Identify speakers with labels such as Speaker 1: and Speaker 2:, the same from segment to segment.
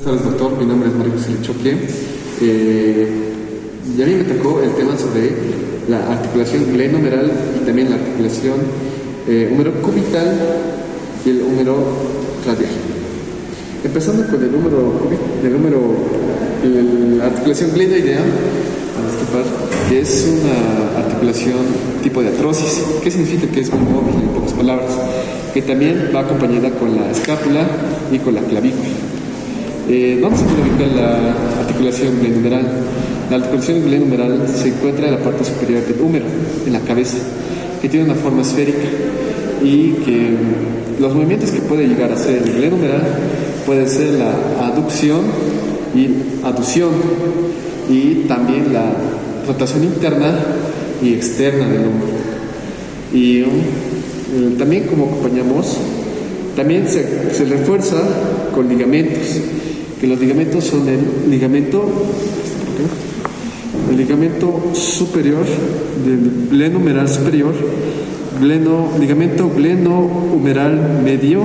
Speaker 1: Buenas tardes, doctor. Mi nombre es Mario José Lechoque. Y a mí me tocó el tema sobre la articulación glenohumeral y también la articulación húmero-cubital y el húmero radial. Empezando con la articulación glenoidea, que es una articulación tipo de artrosis. ¿Qué significa? Que es muy móvil, en pocas palabras, que también va acompañada con la escápula y con la clavícula. ¿Dónde se puede ubicar la articulación glenohumeral? La articulación glenohumeral se encuentra en la parte superior del húmero, en la cabeza, que tiene una forma esférica y que los movimientos que puede llegar a hacer el glenohumeral pueden ser la aducción y aducción y también la rotación interna y externa del hombro. Y también, como acompañamos, también se refuerza con ligamentos, que los ligamentos son el ligamento superior del glenohumeral superior, ligamento glenohumeral medio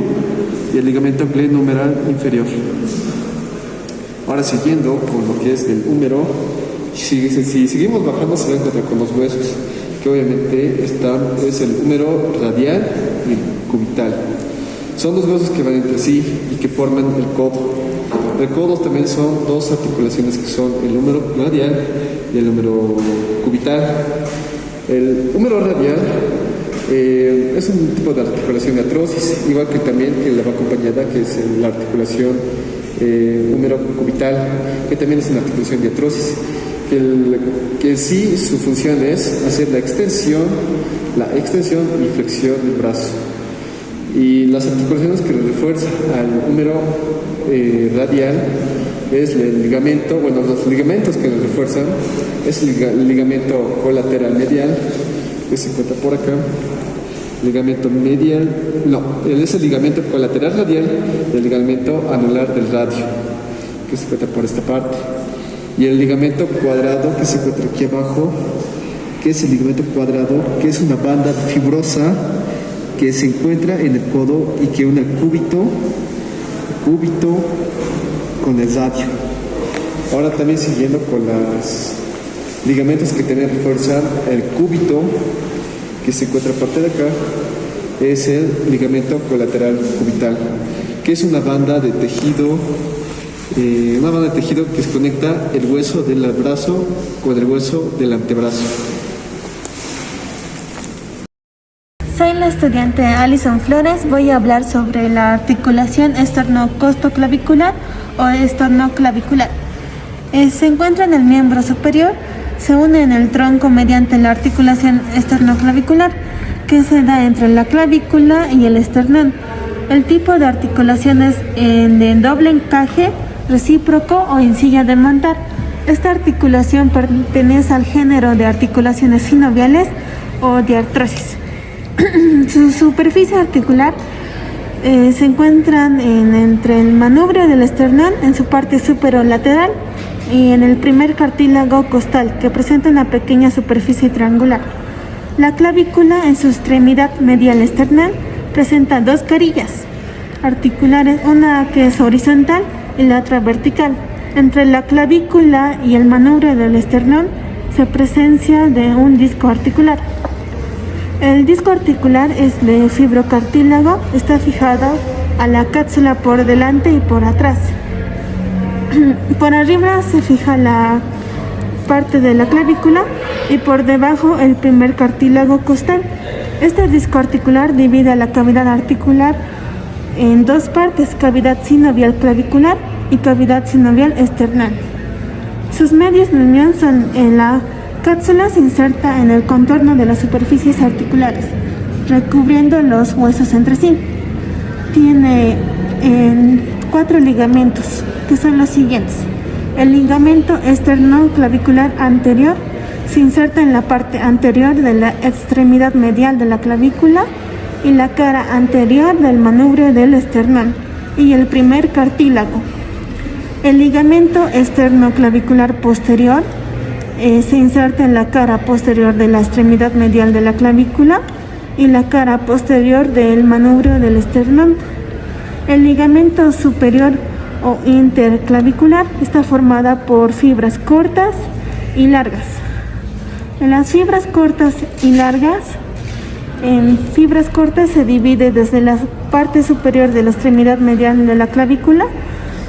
Speaker 1: y el ligamento glenohumeral inferior. Ahora, siguiendo con lo que es del húmero, si seguimos bajando se va a encontrar con los huesos, que obviamente es el húmero radial y el cubital. Son dos huesos que van entre sí y que forman el codo. El codo también son dos articulaciones que son el húmero radial y el húmero cubital. El húmero radial es un tipo de articulación de artrosis, igual que también que la va acompañada, que es la articulación húmero cubital, que también es una articulación de artrosis, que sí su función es hacer la extensión y flexión del brazo. Y las articulaciones que refuerzan al húmero radial es el ligamento, los ligamentos que lo refuerzan es el ligamento colateral medial, que se encuentra por acá, es el ligamento colateral radial y el ligamento anular del radio, que se encuentra por esta parte, y el ligamento cuadrado que se encuentra aquí abajo, que es el ligamento cuadrado, que es una banda fibrosa que se encuentra en el codo y que une el cúbito con el radio. Ahora también siguiendo con los ligamentos que también refuerzan el cúbito, que se encuentra parte de acá, es el ligamento colateral cubital, que es una banda de tejido que se conecta el hueso del brazo con el hueso del antebrazo.
Speaker 2: Soy la estudiante Alison Flores. Voy a hablar sobre la articulación esternocostoclavicular o esternoclavicular. Se encuentra en el miembro superior, se une en el tronco mediante la articulación esternoclavicular, que se da entre la clavícula y el esternón. El tipo de articulación es de doble encaje, recíproco o en silla de montar. Esta articulación pertenece al género de articulaciones sinoviales o de artrosis. Su superficie articular se encuentran entre el manubrio del esternón en su parte superolateral y en el primer cartílago costal, que presenta una pequeña superficie triangular. La clavícula en su extremidad medial esternal presenta dos carillas articulares, una que es horizontal y la otra vertical. Entre la clavícula y el manubrio del esternón se presencia de un disco articular. El disco articular es de fibrocartílago, está fijado a la cápsula por delante y por atrás. Por arriba se fija la parte de la clavícula y por debajo el primer cartílago costal. Este disco articular divide a la cavidad articular en dos partes: cavidad sinovial clavicular y cavidad sinovial esternal. Sus medios de unión son en la cápsula, se inserta en el contorno de las superficies articulares, recubriendo los huesos entre sí. Tiene 4 ligamentos, que son los siguientes. El ligamento esternoclavicular anterior se inserta en la parte anterior de la extremidad medial de la clavícula y la cara anterior del manubrio del esternón y el primer cartílago. El ligamento esternoclavicular posterior se inserta en la cara posterior de la extremidad medial de la clavícula y la cara posterior del manubrio del esternón. El ligamento superior o interclavicular está formada por fibras cortas y largas. En las fibras cortas y largas, en fibras cortas se divide desde la parte superior de la extremidad medial de la clavícula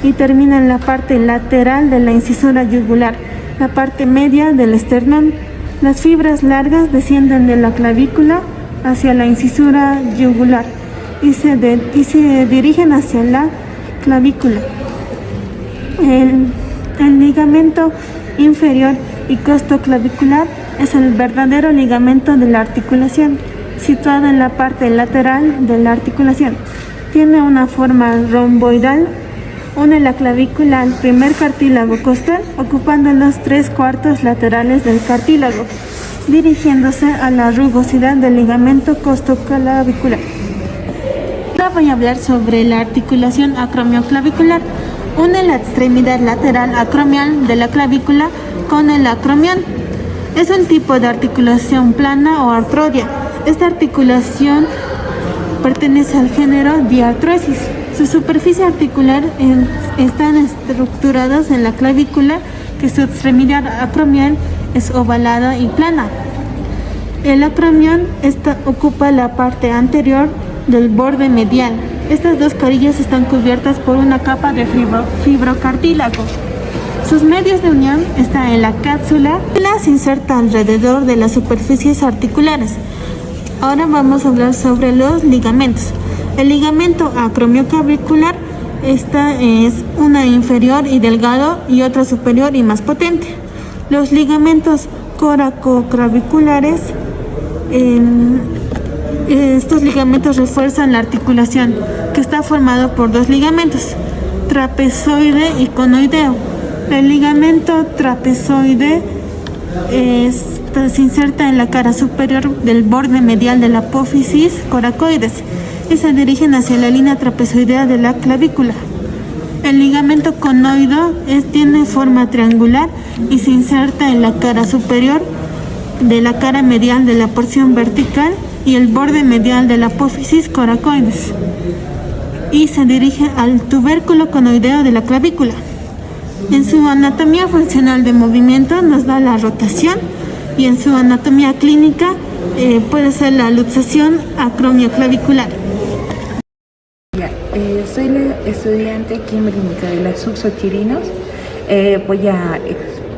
Speaker 2: y termina en la parte lateral de la incisura yugular, la parte media del esternón. Las fibras largas descienden de la clavícula hacia la incisura yugular y se dirigen hacia la clavícula. El ligamento inferior y costoclavicular es el verdadero ligamento de la articulación, situado en la parte lateral de la articulación. Tiene una forma romboidal, une la clavícula al primer cartílago costal, ocupando los 3/4 laterales del cartílago, dirigiéndose a la rugosidad del ligamento costoclavicular. Ahora voy a hablar sobre la articulación acromioclavicular. Une la extremidad lateral acromial de la clavícula con el acromión. Es un tipo de articulación plana o artroidea. Esta articulación pertenece al género diartrosis. Su superficie articular están estructuradas en la clavícula, que su extremidad acromial es ovalada y plana. El acromión ocupa la parte anterior del borde medial. Estas dos carillas están cubiertas por una capa de fibrocartílago. Sus medios de unión están en la cápsula y las inserta alrededor de las superficies articulares. Ahora vamos a hablar sobre los ligamentos. El ligamento acromioclavicular, esta es una inferior y delgado y otra superior y más potente. Los ligamentos coracoclaviculares, estos ligamentos refuerzan la articulación, que está formado por dos ligamentos, trapezoide y conoideo. El ligamento trapezoide se inserta en la cara superior del borde medial de la apófisis coracoides y se dirigen hacia la línea trapezoidea de la clavícula. El ligamento conoideo tiene forma triangular y se inserta en la cara superior de la cara medial de la porción vertical y el borde medial de la apófisis coracoides y se dirige al tubérculo conoideo de la clavícula. En su anatomía funcional de movimiento nos da la rotación y en su anatomía clínica puede ser la luxación acromioclavicular.
Speaker 3: Soy la estudiante Kimberly Micaela Subsochirinos.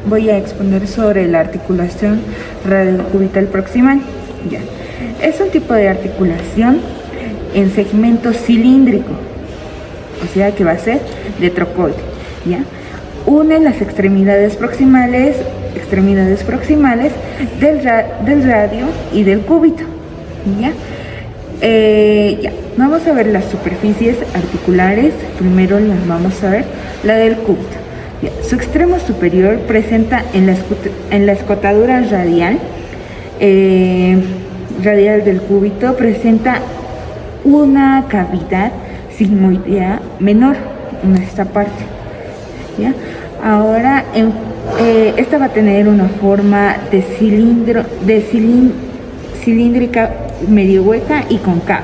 Speaker 3: Voy a exponer sobre la articulación radiocubital proximal. Es un tipo de articulación en segmento cilíndrico, o sea que va a ser de trocoide. Une las extremidades proximales del radio y del cúbito. Vamos a ver las superficies articulares. Primero las vamos a ver la del cúbito. Su extremo superior presenta en la escotadura radial del cúbito, presenta una cavidad sigmoidea menor en esta parte. Ahora esta va a tener una forma de cilíndrica medio hueca y cóncava.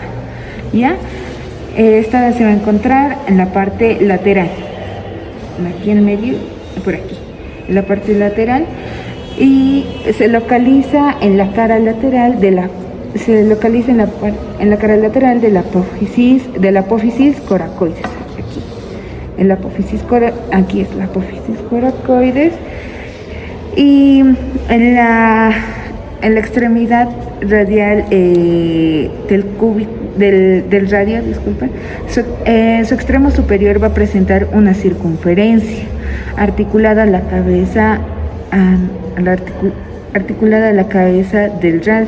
Speaker 3: Esta se va a encontrar en la parte lateral, aquí en medio, por aquí, en la parte lateral, y se localiza en la cara lateral de la cara lateral de la apófisis coracoides. Aquí es la apófisis coracoides, y en la extremidad radial del radio, su extremo superior va a presentar una circunferencia articulada a la cabeza del radio,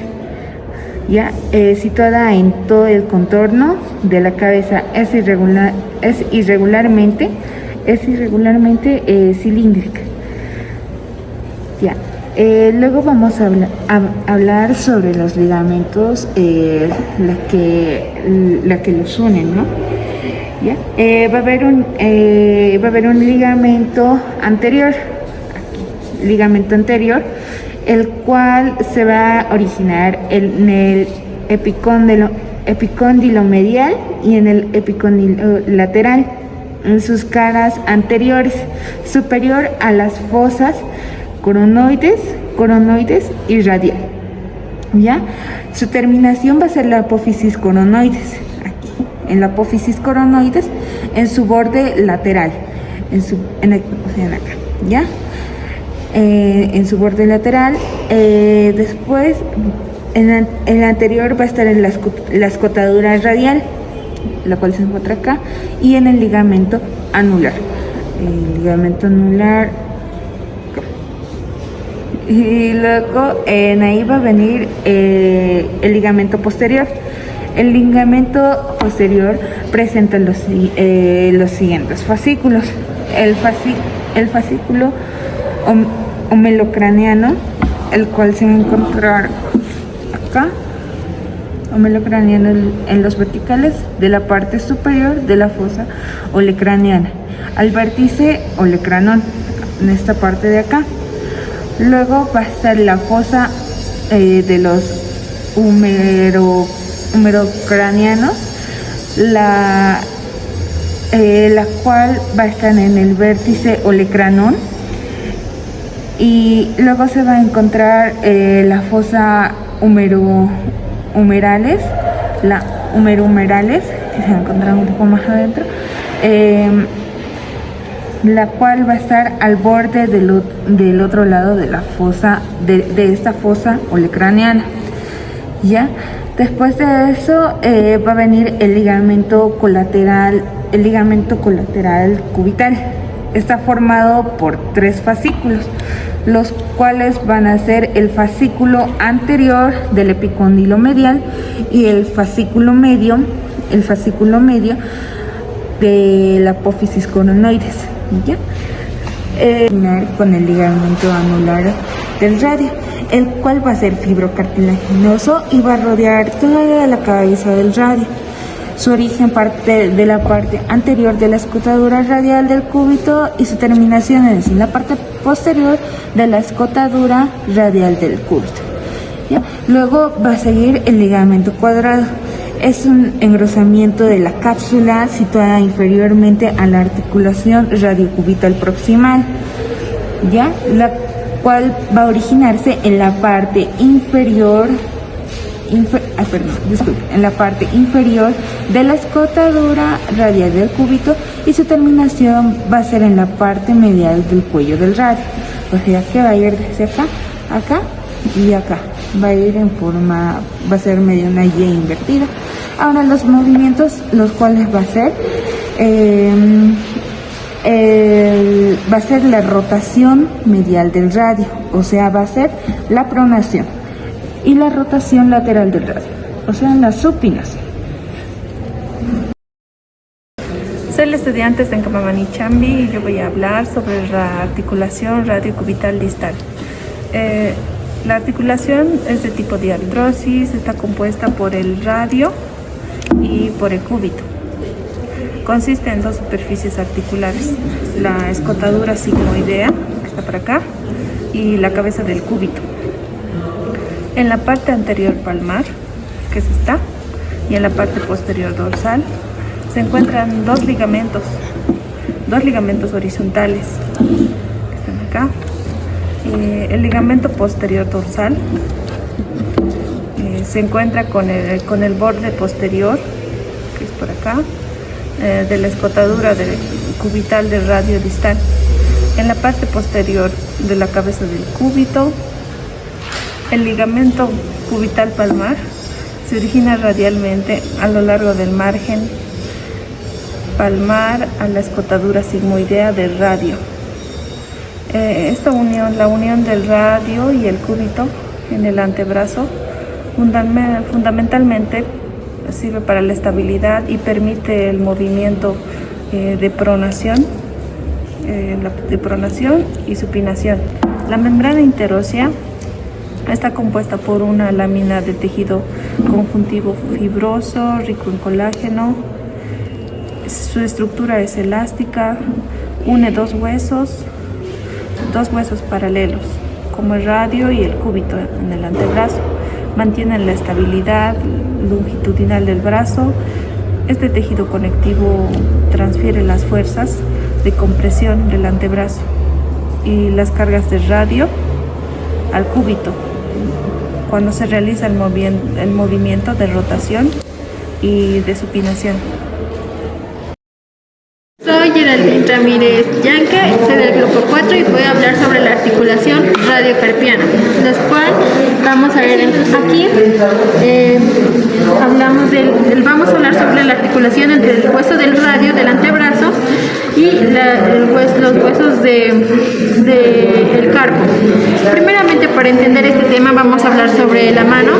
Speaker 3: situada en todo el contorno de la cabeza. Es irregularmente cilíndrica. Luego vamos a hablar sobre los ligamentos, la que los unen, ¿no? Va a haber un ligamento anterior, el cual se va a originar en el epicóndilo medial y en el epicóndilo lateral. en sus caras anteriores, superior a las fosas coronoides y radial. ¿Ya? Su terminación va a ser la apófisis coronoides, aquí, en la apófisis coronoides, en su borde lateral, acá, ¿ya? En su borde lateral. Después, en el anterior va a estar en la escotadura radial, la cual se encuentra acá, y en el ligamento anular. El ligamento anular. Y luego ahí va a venir el ligamento posterior. El ligamento posterior presenta los siguientes fascículos. El fascículo omelocraniano, el cual se va a encontrar acá, omelocraniano en los verticales de la parte superior de la fosa olecraniana, al vértice olecranón, en esta parte de acá. Luego va a estar la fosa de los humerocranianos, la cual va a estar en el vértice olecranón, y luego se va a encontrar la fosa humerales, que se va a encontrar un poco más adentro, la cual va a estar al borde del otro lado de la fosa, de esta fosa olecraniana. ¿Ya? Después de eso va a venir el ligamento colateral cubital. Está formado por 3 fascículos, los cuales van a ser el fascículo anterior del epicóndilo medial y el fascículo medio de la apófisis coronoides. ¿Ya? Con el ligamento anular del radio, el cual va a ser fibrocartilaginoso y va a rodear toda la cabeza del radio. Su origen parte de la parte anterior de la escotadura radial del cúbito y su terminación es en la parte posterior de la escotadura radial del cúbito. ¿Ya? Luego va a seguir el ligamento cuadrado. Es un engrosamiento de la cápsula situada inferiormente a la articulación radiocubital proximal, ¿ya? La cual va a originarse en la parte inferior en la parte inferior de la escotadura radial del cúbito, y su terminación va a ser en la parte medial del cuello del radio. O sea que va a ir desde acá, acá y acá. Va a ir en forma, va a ser medio una Y invertida. Ahora los movimientos, los cuales va a ser la rotación medial del radio, o sea, va a ser la pronación, y la rotación lateral del radio, o sea, la supinación.
Speaker 4: Soy la estudiante Stencamamani Chambi y yo voy a hablar sobre la articulación radiocubital distal. La articulación es de tipo diartrosis, está compuesta por el radio y por el cúbito. Consiste en 2 superficies articulares, la escotadura sigmoidea, que está por acá, y la cabeza del cúbito. En la parte anterior palmar, que es esta, y en la parte posterior dorsal, se encuentran dos ligamentos horizontales, que están acá. El ligamento posterior dorsal se encuentra con el borde posterior, que es por acá, de la escotadura cubital del radio distal. En la parte posterior de la cabeza del cúbito, el ligamento cubital palmar se origina radialmente a lo largo del margen palmar a la escotadura sigmoidea del radio. Esta unión, la unión del radio y el cúbito en el antebrazo, fundamentalmente sirve para la estabilidad y permite el movimiento de pronación y supinación. La membrana interósea está compuesta por una lámina de tejido conjuntivo fibroso, rico en colágeno. Su estructura es elástica, une dos huesos paralelos, como el radio y el cúbito en el antebrazo. Mantienen la estabilidad longitudinal del brazo Este tejido conectivo transfiere las fuerzas de compresión del antebrazo y las cargas de radio al cúbito cuando se realiza el movimiento de rotación y de supinación.
Speaker 5: Soy Geraldine Ramírez Yanca, soy del grupo 4 y voy a hablar sobre la articulación radiocarpiana, los cual vamos a ver aquí. Vamos a hablar sobre la articulación entre el hueso del radio del antebrazo y los huesos del carpo. Primeramente, para entender este tema, vamos a hablar sobre la mano,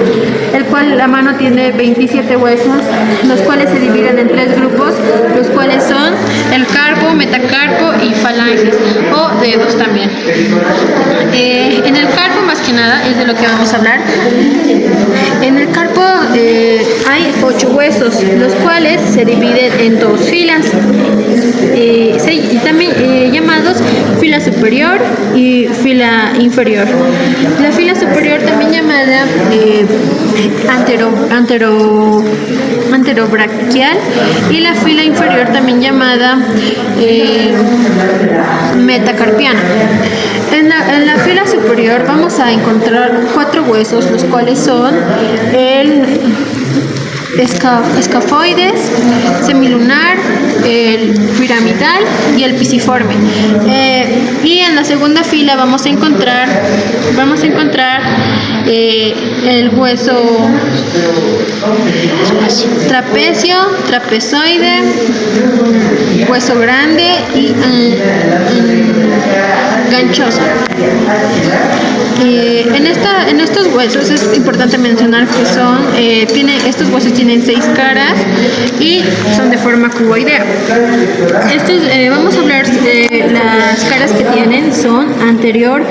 Speaker 5: el cual la mano tiene 27 huesos, los cuales se dividen en 3 grupos, los cuales son el carpo, metacarpo y falanges o dedos también. En el carpo, más que nada, es de lo que vamos a hablar. En el carpo hay 8 huesos, los cuales se dividen en 2 filas, también llamados fila superior y fila inferior. La fila superior, también llamada anterobraquial, y la fila inferior, también llamada metacarpiana. En la fila superior vamos a encontrar 4 huesos, los cuales son el escafoides, semilunar, el piramidal y el pisiforme. Y en la segunda fila vamos a encontrar el hueso trapecio, trapezoide, hueso grande y ganchoso. En estos huesos es importante mencionar que estos huesos tienen 6 caras y son de forma cuboidea. Vamos a hablar de las caras que tienen: son anterior,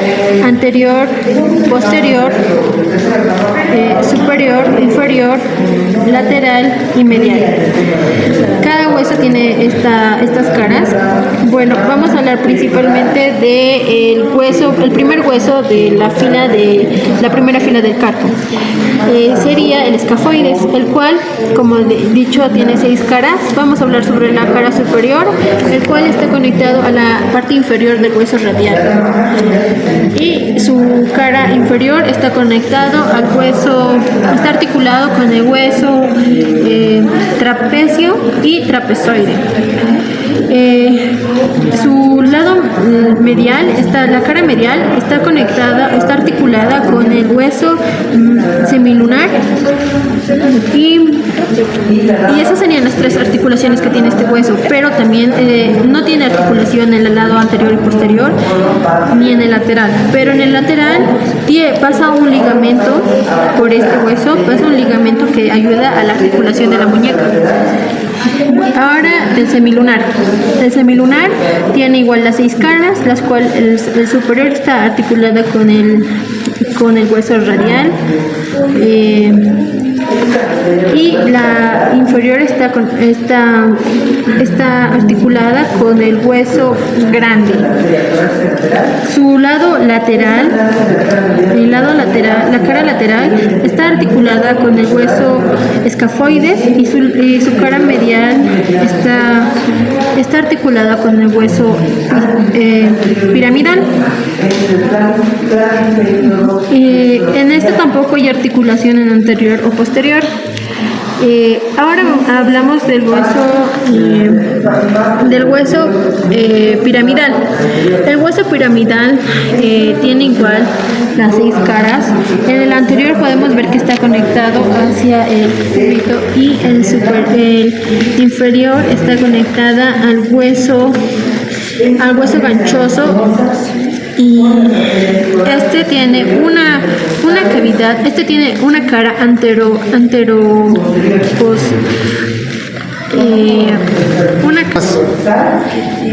Speaker 5: posterior, superior, inferior, lateral y medial. Cada hueso tiene estas caras. Bueno, vamos a hablar principalmente el primer hueso de la primera fila del carpo. Sería el escafoides, el cual, como dicho, tiene 6 caras. Vamos a hablar sobre la cara superior, el cual está conectado a la parte inferior del hueso radial, y su cara inferior está conectado al hueso, está articulado con el hueso trapecio y trapezoide. Su lado medial, la cara medial está articulada con el hueso semilunar, y esas serían las 3 articulaciones que tiene este hueso, pero también no tiene articulación en el lado anterior y posterior ni en el lateral, pero en el lateral pasa un ligamento por este hueso, pasa un ligamento que ayuda a la articulación de la muñeca. Ahora el semilunar. El semilunar tiene igual las 6 caras, las cuales el superior está articulada con el hueso radial, y la inferior está articulada con el hueso grande. Su lado lateral, la cara lateral está articulada con el hueso escafoides, y su cara medial está articulada con el hueso piramidal. En este tampoco hay articulación en anterior o posterior. Ahora hablamos del hueso piramidal. El hueso piramidal tiene igual las 6 caras. En el anterior podemos ver que está conectado hacia el cúbito, y el inferior está conectada al hueso ganchoso, y este tiene una cavidad, tiene una cara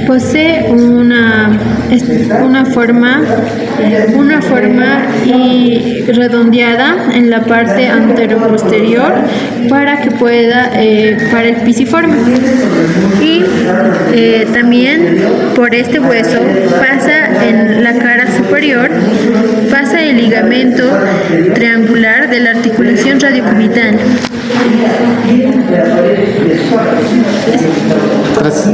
Speaker 5: posee una forma y redondeada en la parte anteroposterior para que pueda para el pisiforme. Y también por este hueso pasa en la cara superior, pasa el ligamento triangular articular de la articulación radiocubital.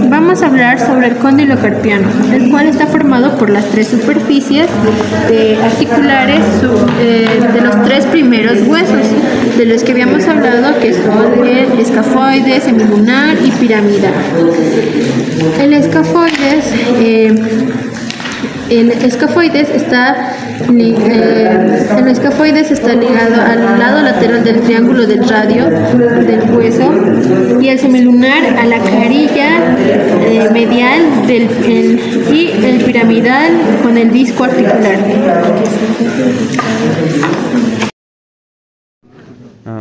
Speaker 5: Vamos a hablar sobre el cóndilo carpiano, el cual está formado por las tres superficies articulares de los tres primeros huesos, de los que habíamos hablado, que son el escafoides, semilunar y piramidal. El escafoides está ligado al lado lateral del triángulo del radio del hueso, y el semilunar a la carilla medial y el piramidal con el disco articular.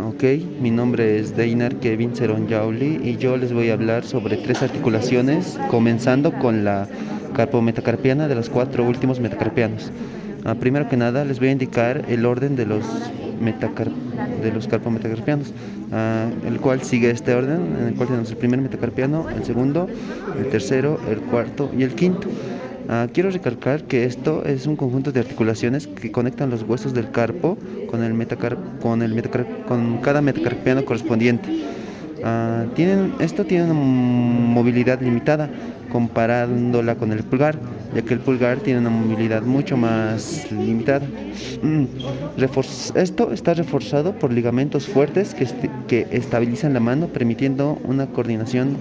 Speaker 6: Ok, mi nombre es Deinar Kevin Cerón Yauli y yo les voy a hablar sobre tres articulaciones, comenzando con la carpometacarpiana de los cuatro últimos metacarpianos. Primero que nada les voy a indicar el orden de los carpometacarpianos, el cual sigue este orden, en el cual tenemos el primer metacarpiano, el segundo, el tercero, el cuarto y el quinto. Quiero recalcar que esto es un conjunto de articulaciones que conectan los huesos del carpo con cada metacarpiano correspondiente. Esto tiene una movilidad limitada comparándola con el pulgar, ya que el pulgar tiene una movilidad mucho más limitada. Esto está reforzado por ligamentos fuertes que estabilizan la mano, permitiendo una coordinación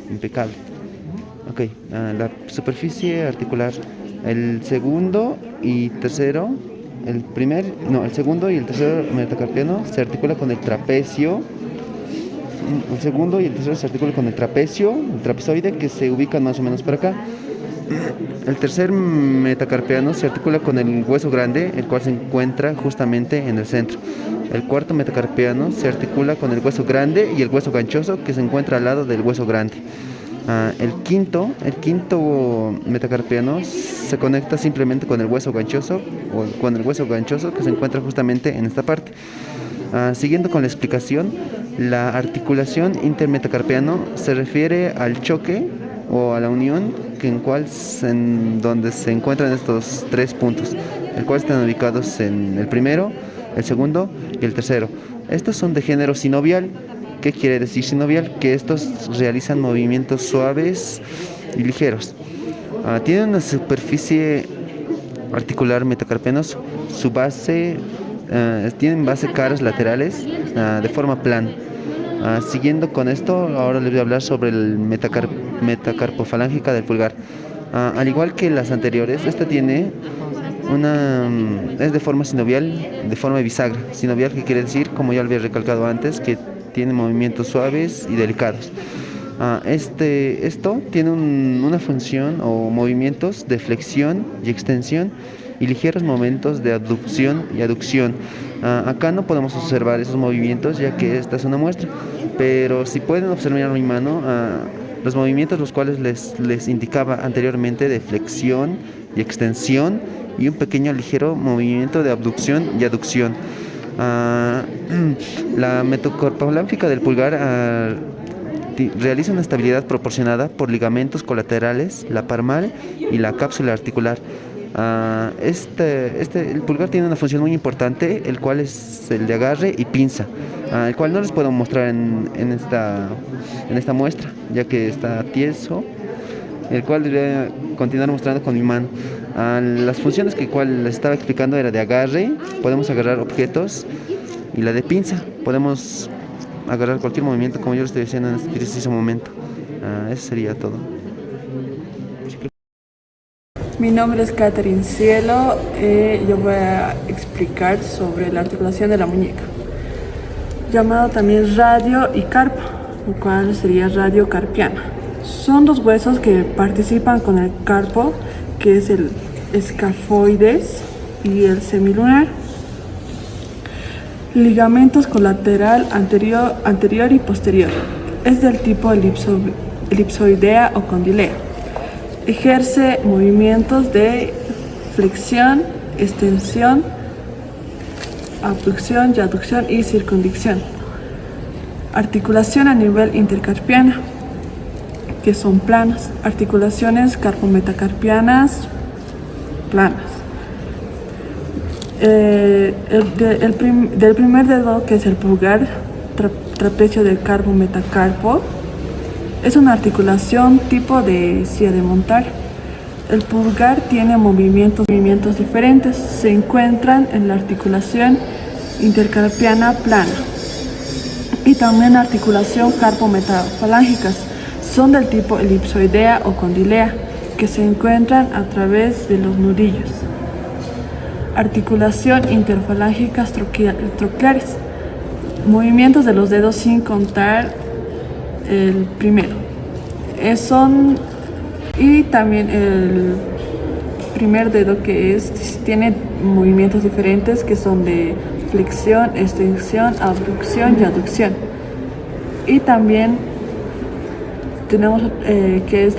Speaker 6: impecable. Ok, la superficie articular, el segundo y el tercero metacarpiano se articula con el trapecio. El segundo y el tercero se articulan con el trapezoide, que se ubican más o menos por acá. El tercer metacarpiano se articula con el hueso grande, el cual se encuentra justamente en el centro. El cuarto metacarpiano se articula con el hueso grande y el hueso ganchoso, que se encuentra al lado del hueso grande. El quinto metacarpiano se conecta simplemente con el hueso ganchoso, que se encuentra justamente en esta parte. Siguiendo con la explicación, la articulación intermetacarpiano se refiere al choque o a la unión en donde se encuentran estos tres puntos, el cual están ubicados en el primero, el segundo y el tercero. Estos son de género sinovial. ¿Qué quiere decir sinovial? Que estos realizan movimientos suaves y ligeros. Tienen una superficie articular metacarpianos, tienen caras laterales de forma plana. Siguiendo con esto, ahora les voy a hablar sobre el metacarpofalángica del pulgar. Al igual que las anteriores, esta es de forma sinovial, de forma bisagra. Sinovial, que quiere decir, como ya lo había recalcado antes, que tiene movimientos suaves y delicados. Esto tiene una función o movimientos de flexión y extensión y ligeros momentos de abducción y aducción. Acá no podemos observar esos movimientos, ya que esta es una muestra, pero si pueden observar mi mano, los movimientos los cuales les indicaba anteriormente, de flexión y extensión, y un pequeño ligero movimiento de abducción y aducción. La metacarpofalángica del pulgar realiza una estabilidad proporcionada por ligamentos colaterales, la palmar y la cápsula articular. El pulgar tiene una función muy importante, el cual es el de agarre y pinza, el cual no les puedo mostrar en esta muestra, ya que está tieso, el cual voy a continuar mostrando con mi mano. Las funciones cual les estaba explicando era de agarre, podemos agarrar objetos, y la de pinza, podemos agarrar cualquier movimiento, como yo lo estoy diciendo en este preciso momento. Eso sería todo.
Speaker 7: Mi nombre es Catherine Cielo. Yo voy a explicar sobre la articulación de la muñeca, llamado también radio y carpo, lo cual sería radiocarpiana. Son dos huesos que participan con el carpo, que es el escafoides y el semilunar. Ligamentos colateral anterior y posterior. Es del tipo elipsoidea o condilea. Ejerce movimientos de flexión, extensión, abducción y aducción y circunducción. Articulación a nivel intercarpiana, que son planas. Articulaciones carpometacarpianas planas. Del primer dedo, que es el pulgar, trapecio del carpo, metacarpo, es una articulación tipo de silla de montar. El pulgar tiene movimientos diferentes. Se encuentran en la articulación intercarpiana plana y también la articulación carpo-metafalángicas. Son del tipo elipsoidea o condilea, que se encuentran a través de los nudillos. Articulación interfalángicas trocleares. Movimientos de los dedos sin contar el primero. Y también el primer dedo, que tiene movimientos diferentes, que son de flexión, extensión, abducción y aducción. Y también tenemos que es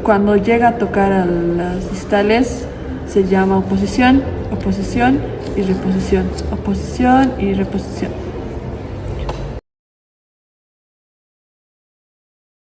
Speaker 7: cuando llega a tocar a las distales, se llama oposición y reposición, oposición y reposición.